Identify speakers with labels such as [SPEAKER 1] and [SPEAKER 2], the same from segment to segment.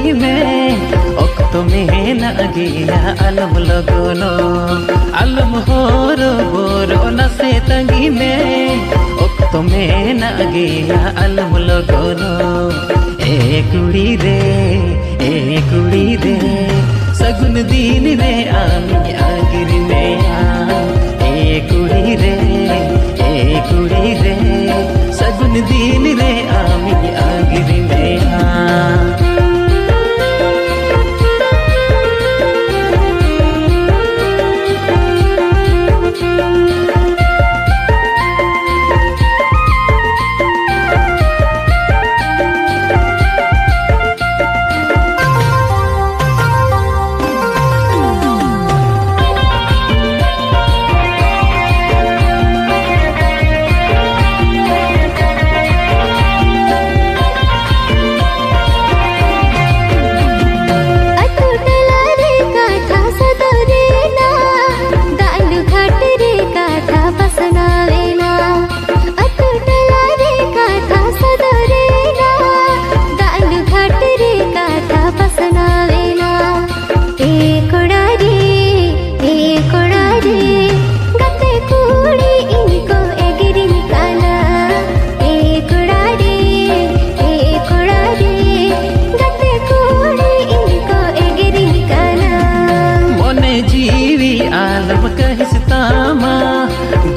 [SPEAKER 1] तंगी में ओक्तो में ना गया अलम लगोनो अलम होरो बोरो नसे तंगी में ओक्तो में ना गया अलम लगोनो ए कुड़ी रे सगुन दीन रे आमी आगिर में ए कुड़ी रे सगुन दीन रे आमी आगिर में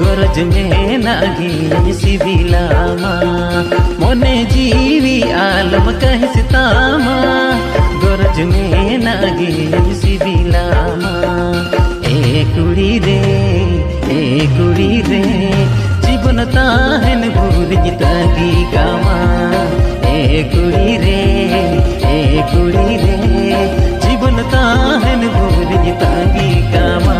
[SPEAKER 1] गरज में नागी सिबिलामा मोने जीवी आलम कहसतामा गरज में नागी सिबिलामा ए कुड़ी रे जीवन ताहन भूल जितागी कामा ए कुड़ी रे जीवन ताहन भूल जितागी कामा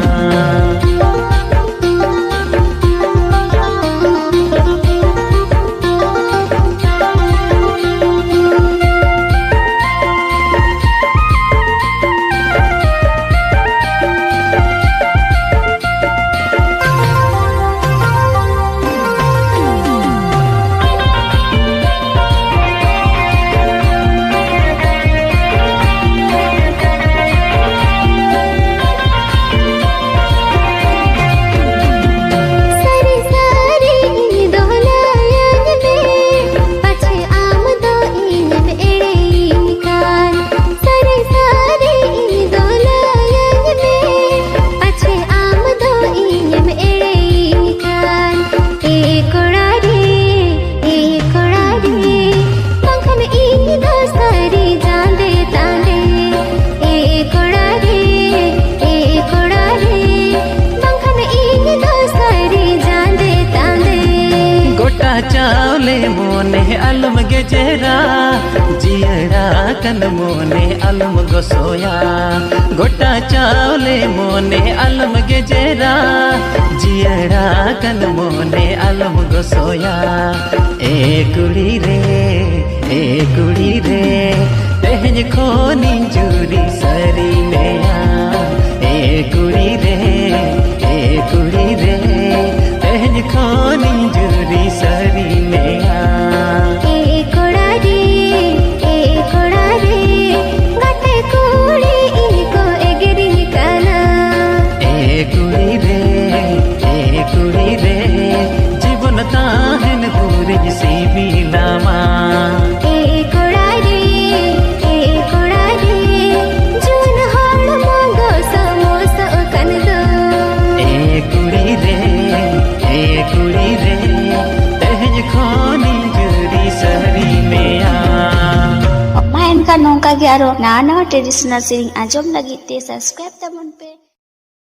[SPEAKER 1] चावले मोने अलम गेजेरा जियड़ा कन मोने अलम गोसोया गोटा चावले मोने अलम गेजेरा जियड़ा कन मोने अलम गोसोया ए कुड़ी रे तेज खोनी जूरी सरी मेया ए कुड़ी रे तेज खोनी जूरी सरी मेया
[SPEAKER 2] ए कोड़ा रे गते कुड़ी इनको एगिरी निकाला
[SPEAKER 1] ए कुड़ी रे जीवन ताहन पूरी सिबिलामा
[SPEAKER 2] ए कोड़ा रे जून हाल मांगो समोसा कन दो
[SPEAKER 1] ए कुड़ी रे तेज खोनी जूरी सरी मेया
[SPEAKER 3] main kan nongka gi aro na traditional सेरिंग आजम लगी ते सब्सक्राइब तबन